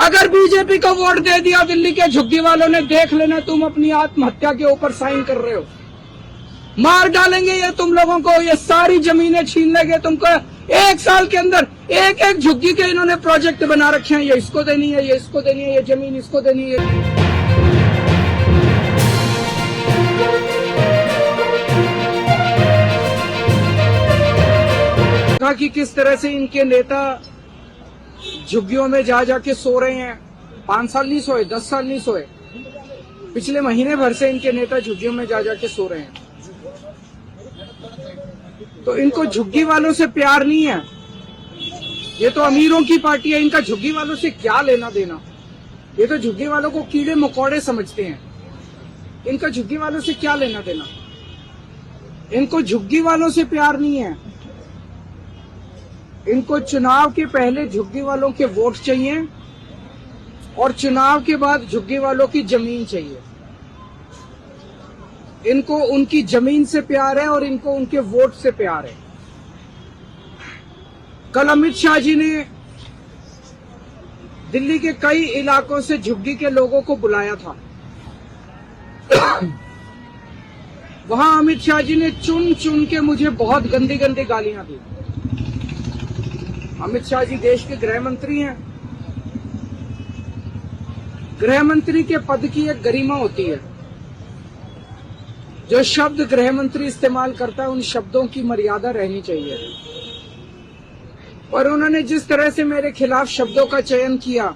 अगर बीजेपी को वोट दे दिया दिल्ली के झुग्गी वालों ने, देख लेना तुम अपनी आत्महत्या के ऊपर साइन कर रहे हो। मार डालेंगे ये तुम लोगों को, ये सारी जमीनें छीन लेंगे तुमको। एक साल के अंदर एक एक झुग्गी के इन्होंने प्रोजेक्ट बना रखे हैं, ये इसको देनी है, ये इसको देनी है, ये जमीन इसको देनी है। कि किस तरह से इनके नेता झुग्गियों में जा जाके सो रहे हैं। 5 साल नहीं सोए, 10 साल नहीं सोए, पिछले महीने भर से इनके नेता झुग्गियों में जा जाके सो रहे हैं। तो इनको झुग्गी वालों से प्यार नहीं है, ये तो अमीरों की पार्टी है, इनका झुग्गी वालों से क्या लेना देना। ये तो झुग्गी वालों को कीड़े मकोड़े समझते हैं, इनका झुग्गी वालों से क्या लेना देना। इनको झुग्गी वालों से प्यार नहीं है, इनको चुनाव के पहले झुग्गी वालों के वोट चाहिए और चुनाव के बाद झुग्गी वालों की जमीन चाहिए। इनको उनकी जमीन से प्यार है और इनको उनके वोट से प्यार है। कल अमित शाह जी ने दिल्ली के कई इलाकों से झुग्गी के लोगों को बुलाया था। वहां अमित शाह जी ने चुन चुन के मुझे बहुत गंदी गंदी गालियां दी। अमित शाह जी देश के गृह मंत्री हैं। गृह मंत्री के पद की एक गरिमा होती है। जो शब्द गृह मंत्री इस्तेमाल करता है उन शब्दों की मर्यादा रहनी चाहिए। पर उन्होंने जिस तरह से मेरे खिलाफ शब्दों का चयन किया,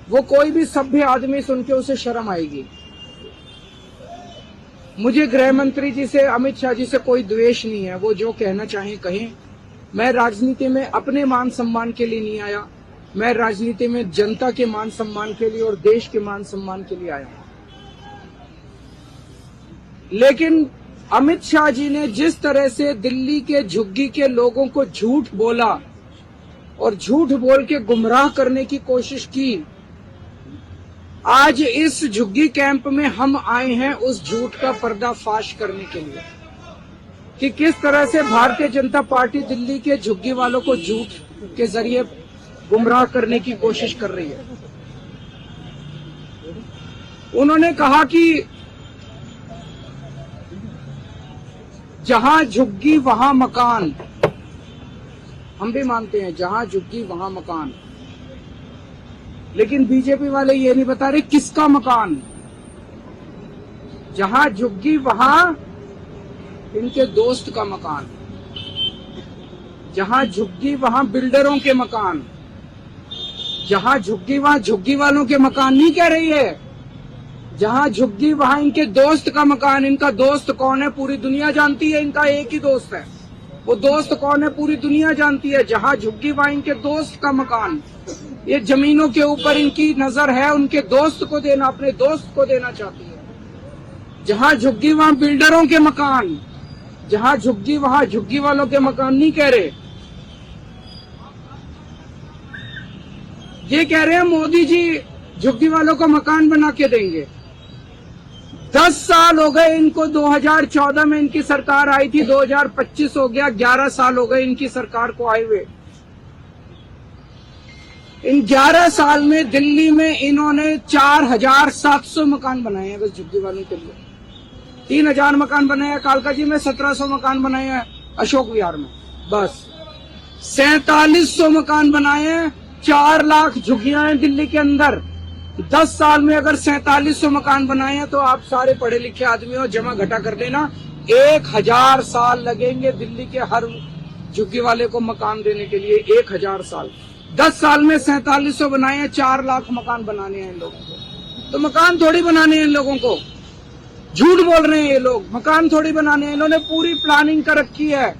वो कोई भी सभ्य आदमी सुन के उसे शर्म आएगी। मुझे गृह मंत्री जी से, अमित शाह जी से कोई द्वेष नहीं है, वो जो कहना चाहें कहें। मैं राजनीति में अपने मान सम्मान के लिए नहीं आया, मैं राजनीति में जनता के मान सम्मान के लिए और देश के मान सम्मान के लिए आया। लेकिन अमित शाह जी ने जिस तरह से दिल्ली के झुग्गी के लोगों को झूठ बोला और झूठ बोल के गुमराह करने की कोशिश की, आज इस झुग्गी कैंप में हम आए हैं उस झूठ का पर्दाफाश करने के लिए कि किस तरह से भारतीय जनता पार्टी दिल्ली के झुग्गी वालों को झूठ के जरिए गुमराह करने की कोशिश कर रही है। उन्होंने कहा कि जहां झुग्गी वहां मकान। हम भी मानते हैं जहां झुग्गी वहां मकान, लेकिन बीजेपी वाले ये नहीं बता रहे किसका मकान। जहां झुग्गी वहां इनके दोस्त का मकान, जहां झुग्गी वहां बिल्डरों के मकान, जहां झुग्गी वहां झुग्गी वालों के मकान नहीं कह रही है। जहां झुग्गी वहां इनके दोस्त का मकान। इनका दोस्त कौन है पूरी दुनिया जानती है, इनका एक ही दोस्त है। वो दोस्त कौन है पूरी दुनिया जानती है। जहां झुग्गी वहां इनके दोस्त का मकान। ये जमीनों के ऊपर इनकी नजर है, उनके दोस्त को देना, अपने दोस्त को देना चाहती है। जहां झुग्गी वहां बिल्डरों के मकान, जहां झुग्गी वहां झुग्गी वालों के मकान नहीं कह रहे। ये कह रहे हैं मोदी जी झुग्गी वालों को मकान बना के देंगे। 10 साल हो गए इनको, 2014 में इनकी सरकार आई थी, 2025 हो गया, 11 साल हो गए इनकी सरकार को आए हुए। इन 11 साल में दिल्ली में इन्होंने 4700 मकान बनाए हैं बस झुग्गी वालों के लिए। 3000 मकान बनाए हैं कालका जी में, 1700 मकान बनाए हैं अशोक विहार में, बस 4700 मकान बनाए हैं। 4 लाख झुग्गियां हैं दिल्ली के अंदर। 10 साल में अगर 4700 मकान बनाए हैं तो आप सारे पढ़े लिखे आदमी हो, जमा घटा कर देना, 1000 साल लगेंगे दिल्ली के हर झुग्गी वाले को मकान देने के लिए। 1000 साल। 10 साल में 4700 बनाए हैं, 4 लाख मकान बनाने हैं इन लोगों को। तो मकान थोड़ी बनाने हैं इन लोगों को, झूठ बोल रहे हैं ये लोग। मकान थोड़ी बनाने हैं, इन्होंने पूरी प्लानिंग कर रखी है।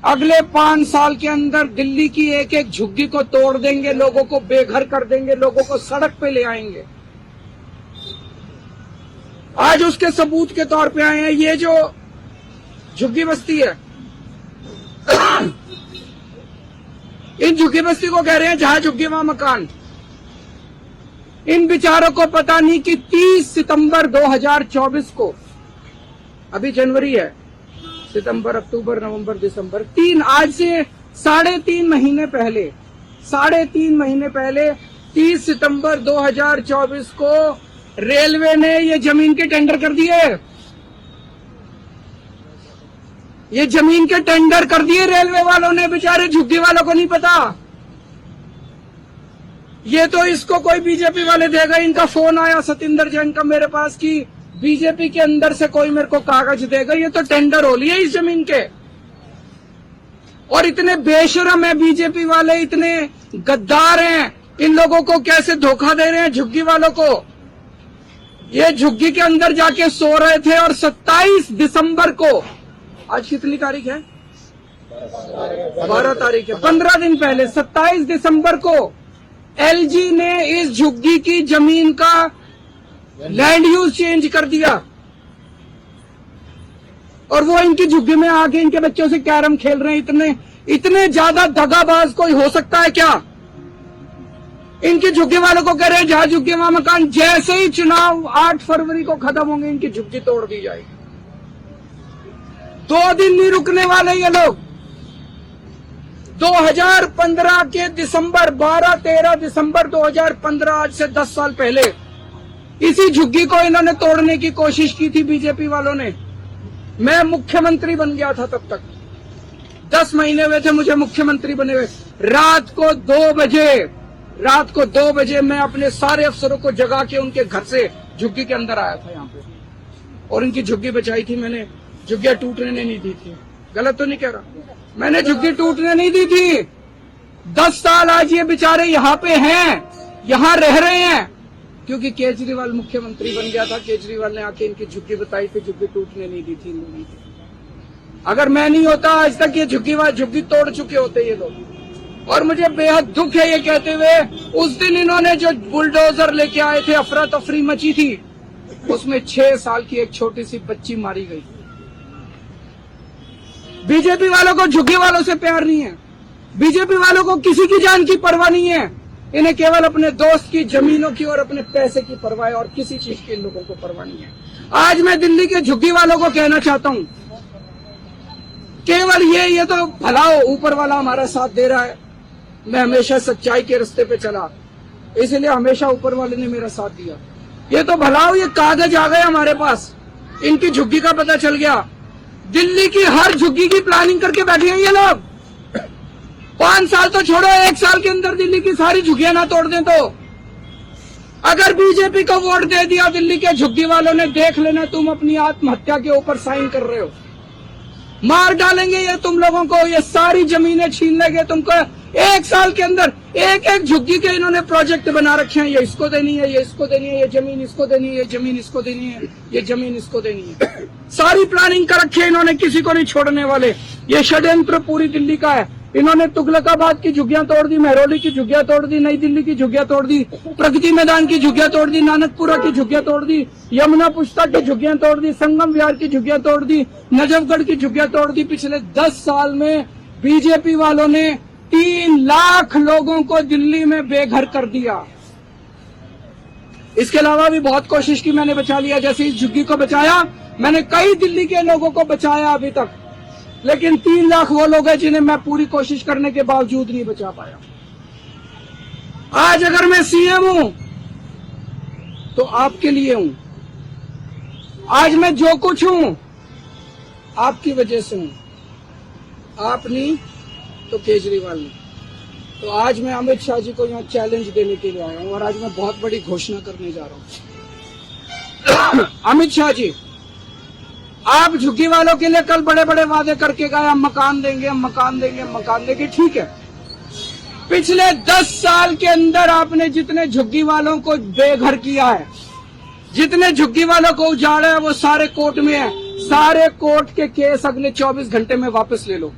अगले 5 साल के अंदर दिल्ली की एक एक झुग्गी को तोड़ देंगे, लोगों को बेघर कर देंगे, लोगों को सड़क पे ले आएंगे। आज उसके सबूत के तौर पे आए हैं ये जो झुग्गी बस्ती है। इन झुग्गी बस्ती को कह रहे हैं जहां झुग्गी वहां मकान। इन बेचारों को पता नहीं कि 30 सितंबर 2024 को, अभी जनवरी है, सितंबर, अक्टूबर, नवंबर, दिसंबर, आज से 3.5 महीने पहले 3.5 महीने पहले 30 सितंबर 2024 को रेलवे ने ये जमीन के टेंडर कर दिए। ये जमीन के टेंडर कर दिए रेलवे वालों ने, बेचारे झुग्गी वालों को नहीं पता। ये तो इसको कोई बीजेपी वाले देगा। इनका फोन आया सतिंदर जैन का मेरे पास कि बीजेपी के अंदर से कोई मेरे को कागज देगा। ये तो टेंडर हो लिए इस जमीन के। और इतने बेशरम है बीजेपी वाले, इतने गद्दार हैं, इन लोगों को कैसे धोखा दे रहे हैं झुग्गी वालों को। ये झुग्गी के अंदर जाके सो रहे थे और 27 दिसंबर को, आज कितनी तारीख है? 12 तारीख है, 15 दिन पहले 27 दिसंबर को एलजी ने इस झुग्गी की जमीन का लैंड यूज चेंज कर दिया। और वो इनकी झुग्गी में आके इनके बच्चों से कैरम खेल रहे हैं। इतने ज्यादा दगाबाज कोई हो सकता है क्या? इनकी झुग्गी वालों को कह रहे हैं जहां झुग्गी वहां मकान। जैसे ही चुनाव 8 फरवरी को खत्म होंगे इनकी झुग्गी तोड़ दी जाएगी। 2 दिन नहीं रुकने वाले ये लोग। 2015 के दिसंबर 12-13 दिसंबर 2015, आज से 10 साल पहले इसी झुग्गी को इन्होंने तोड़ने की कोशिश की थी बीजेपी वालों ने। मैं मुख्यमंत्री बन गया था तब तक, 10 महीने हुए थे मुझे मुख्यमंत्री बने हुए। रात को 2 बजे मैं अपने सारे अफसरों को जगा के उनके घर से झुग्गी के अंदर आया था यहाँ पे, और इनकी झुग्गी बचाई थी मैंने। झुग्गियां टूटने नहीं दी थी। गलत तो नहीं कह रहा, मैंने झुग्गी टूटने नहीं दी थी। 10 साल आज ये बेचारे यहाँ पे हैं, यहाँ रह रहे हैं, क्योंकि केजरीवाल मुख्यमंत्री बन गया था। केजरीवाल ने आके इनकी झुग्गी बताई थी, झुग्गी टूटने नहीं दी थी। अगर मैं नहीं होता आज तक ये झुग्गी तोड़ चुके होते ये लोग। और मुझे बेहद दुख है ये कहते हुए, उस दिन इन्होंने जो बुलडोजर लेके आए थे, अफरा तफरी मची थी, उसमें 6 साल की एक छोटी सी बच्ची मारी गई। बीजेपी वालों को झुग्गी वालों से प्यार नहीं है। बीजेपी वालों को किसी की जान की परवाह नहीं है। इन्हें केवल अपने दोस्त की जमीनों की और अपने पैसे की परवाह है, और किसी चीज की इन लोगों को परवाह नहीं है। आज मैं दिल्ली के झुग्गी वालों को कहना चाहता हूं, केवल ये तो भला हो, ऊपर वाला हमारा साथ दे रहा है। मैं हमेशा सच्चाई के रास्ते पे चला, इसलिए हमेशा ऊपर वाले ने मेरा साथ दिया। ये तो भला हो, ये कागज आ गए हमारे पास, इनकी झुग्गी का पता चल गया। दिल्ली की हर झुग्गी की प्लानिंग करके बैठे हैं ये लोग। 5 साल तो छोड़ो, 1 साल के अंदर दिल्ली की सारी झुग्गियां ना तोड़ दें तो। अगर बीजेपी को वोट दे दिया दिल्ली के झुग्गी वालों ने, देख लेना तुम अपनी आत्महत्या के ऊपर साइन कर रहे हो। मार डालेंगे ये तुम लोगों को, ये सारी जमीनें छीन लेंगे तुमको। 1 साल के अंदर एक झुग्गी के इन्होंने प्रोजेक्ट बना रखे हैं। ये इसको देनी है, ये इसको देनी है, ये जमीन इसको देनी है, ये जमीन इसको देनी है, ये जमीन इसको देनी है। सारी प्लानिंग कर रखी है इन्होंने, किसी को नहीं छोड़ने वाले। ये षड्यंत्र पूरी दिल्ली का है। इन्होंने तुगलकाबाद की झुग्गियां तोड़ दी, महरौली की झुग्गियां तोड़ दी, नई दिल्ली की झुग्गियां तोड़ दी, प्रगति मैदान की झुग्गियां तोड़ दी, नानकपुरा की झुग्गियां तोड़ दी, यमुना पुष्ता की झुग्गियां तोड़ दी, संगम विहार की झुग्गियां तोड़ दी, नजफगढ़ की झुग्गियां तोड़ दी। पिछले 10 साल में बीजेपी वालों ने 3 लाख लोगों को दिल्ली में बेघर कर दिया। इसके अलावा भी बहुत कोशिश की मैंने, बचा लिया। जैसे इस झुग्गी को बचाया मैंने, कई दिल्ली के लोगों को बचाया अभी तक, लेकिन 3 लाख वो लोग हैं जिन्हें मैं पूरी कोशिश करने के बावजूद नहीं बचा पाया। आज अगर मैं सीएम हूं तो आपके लिए हूं। आज मैं जो कुछ हूं आपकी वजह से हूं। आप नहीं तो केजरीवाल ने। तो आज मैं अमित शाह जी को यहाँ चैलेंज देने के लिए आया हूं, और आज मैं बहुत बड़ी घोषणा करने जा रहा हूं। अमित शाह जी, आप झुग्गी वालों के लिए कल बड़े बड़े वादे करके गए, हम मकान देंगे, हम मकान देंगे, हम मकान देंगे। ठीक है, पिछले 10 साल के अंदर आपने जितने झुग्गी वालों को बेघर किया है, जितने झुग्गी वालों को उजाड़ा है, वो सारे कोर्ट में है। सारे कोर्ट के केस अगले 24 घंटे में वापस ले लो।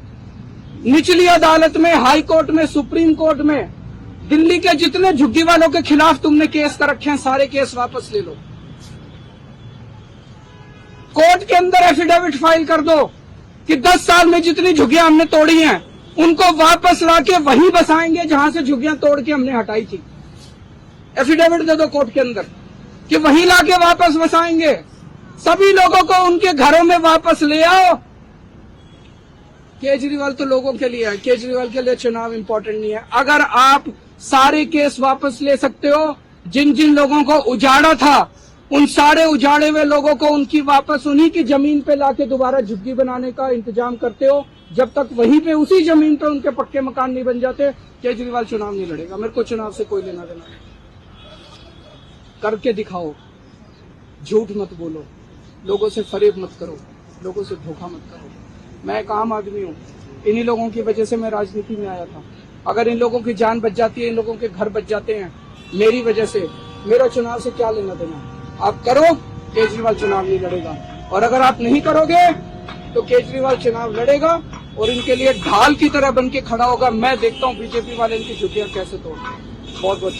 निचली अदालत में, हाई कोर्ट में, सुप्रीम कोर्ट में, दिल्ली के जितने झुग्गी वालों के खिलाफ तुमने केस कर रखे हैं, सारे केस वापस ले लो। कोर्ट के अंदर एफिडेविट फाइल कर दो कि 10 साल में जितनी झुग्गियां हमने तोड़ी हैं, उनको वापस लाके वहीं बसाएंगे जहां से झुग्गियां तोड़ के हमने हटाई थी। एफिडेविट दे दो कोर्ट के अंदर कि वहीं लाके वापस बसाएंगे। सभी लोगों को उनके घरों में वापस ले आओ। केजरीवाल तो लोगों के लिए है, केजरीवाल के लिए चुनाव इंपॉर्टेंट नहीं है। अगर आप सारे केस वापस ले सकते हो, जिन जिन लोगों को उजाड़ा था उन सारे उजाड़े हुए लोगों को उनकी वापस उन्हीं की जमीन पे लाके दोबारा झुग्गी बनाने का इंतजाम करते हो, जब तक वहीं पे उसी जमीन पे उनके पक्के मकान नहीं बन जाते, केजरीवाल चुनाव नहीं लड़ेगा। मेरे को चुनाव से कोई लेना देना नहीं। करके दिखाओ, झूठ मत बोलो, लोगों से फरेब मत करो, लोगों से धोखा मत करो। मैं एक आम आदमी हूँ, इन्हीं लोगों की वजह से मैं राजनीति में आया था। अगर इन लोगों की जान बच जाती है, इन लोगों के घर बच जाते हैं मेरी वजह से, मेरा चुनाव से क्या लेना देना। आप करो, केजरीवाल चुनाव नहीं लड़ेगा। और अगर आप नहीं करोगे तो केजरीवाल चुनाव लड़ेगा और इनके लिए ढाल की तरह बन के खड़ा होगा। मैं देखता हूँ बीजेपी वाले इनकी झुग्गियां कैसे तोड़ते हैं। बहुत बहुत